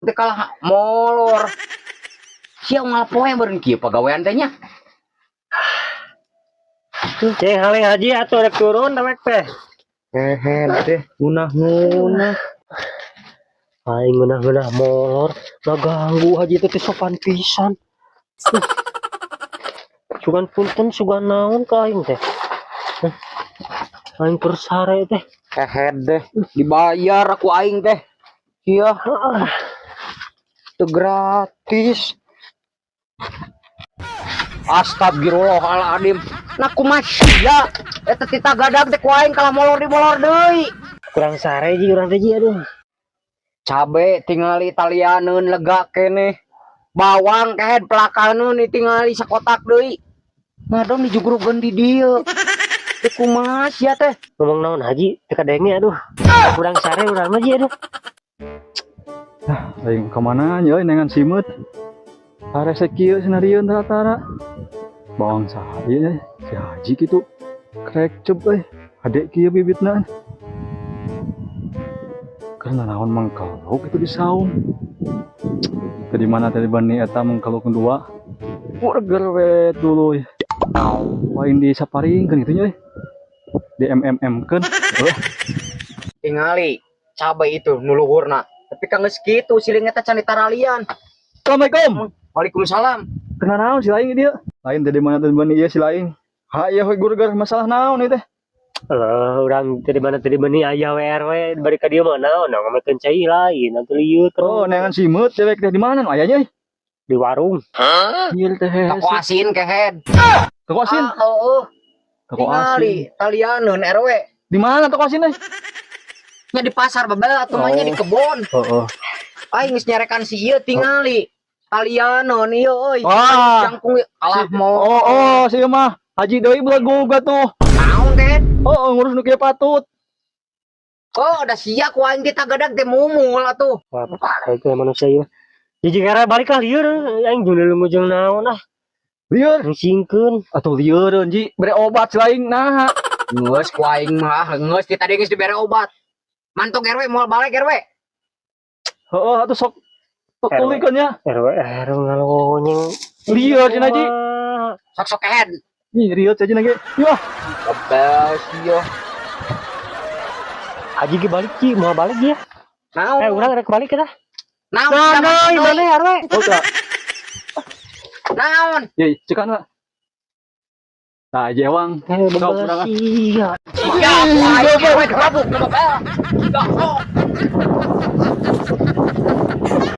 Teu kalah molor. Sia ngapoe beureun kieu pagawean teh nya. Ceng haleng haji atuh rek turun dewek teh. Teh ngunah-ngunah. Aing ngeunah-ngeunah molor, ngaganggu haji teh sopan pisan. Sugan punten sugan naon ka aing teh. Aing persare teh. Hehed deh, dibayar aku aing teh. Iya, teu gratis. Astagfirullahaladzim. Nah kumaha sia eta tita gadag teh ku aing kalah molor di molor deui. Kurang sare ji urang teh ji aduh. Cabe tingali talianeun lega keneh. Bawang kehed pelakaneun tingali sakotak deui. Ngadong dijugrugeun di dieu. Teu kumaha sia teh. Ngomong naon haji teu kadenge aduh. Kurang sare urang mah ji aduh. Aing kemana nya nengan simut. Arek kieu scenario tara-tara. Bawang saha ieu si Haji kitu. Krek cep adek kieu bibitna. Karena naon mangkaluk itu di saung. Tadi mana tadi bani eta mangkaluk kedua. Burger we dulu. Lain di saparingkeun kitu nya. Di MMM-keun. Tingali cabai itu nuluhurna. Tapi kanggeus kitu siling eta can ditaralian. Assalamualaikum. Waalaikumsalam. Kenal naon si lain dia? Lain tadi mana tadi bani ieu si lain. Ha ieu we burger masalah naon ieu teh? Urang tadi mana tadi bani aya WRW bari ka dieu mah naon ngamekeun cai lain atuh lieu terus. Oh, nengan simut dewek teh di mana nu ayanya? Di warung. Ieu teh. Toko asin kehed. Toko asin. Heeh. Toko Tingali asin. talianeun RW. Di mana toko asin teh? Nya di pasar babel atuh mah nya di kebon. Heeh. Aing geus nyarekan si ieu tingali. Talianeun ieu euy. Wah. Jangkung alah mo. Oh, si mah Haji deui belaguga tuh. Naon kehed? Oh, ngurus nu kieu patut. Oh, da sia ku aing kita gadag teh mumul atuh. Wah, itu manusia ieu. Jadi gara balik lah lieur aing dulu ngujung naon ah. Lieur. Ngusingkeun. Atuh lieureun Ji, bere obat selain nah. Geus ku aing mah geus ti tadi geus dibere obat. Mantuk RW moal balik RW. Heeh, atuh sok tulikeun nya. RW ngalonyeng. Lieur cenah Ji. Sok-sok kehed. Ih, riot aja lagi. Yah. Babas ieu. Haji ge balik Ci, mau balik dia. Naon? Urang rek balik kita. Naon? Mana RW? Oh, tak. Naon? Ye, cekan lah. Nah, jewang. Kau kurang. Iya. Ya, aing RW kabuk, babel.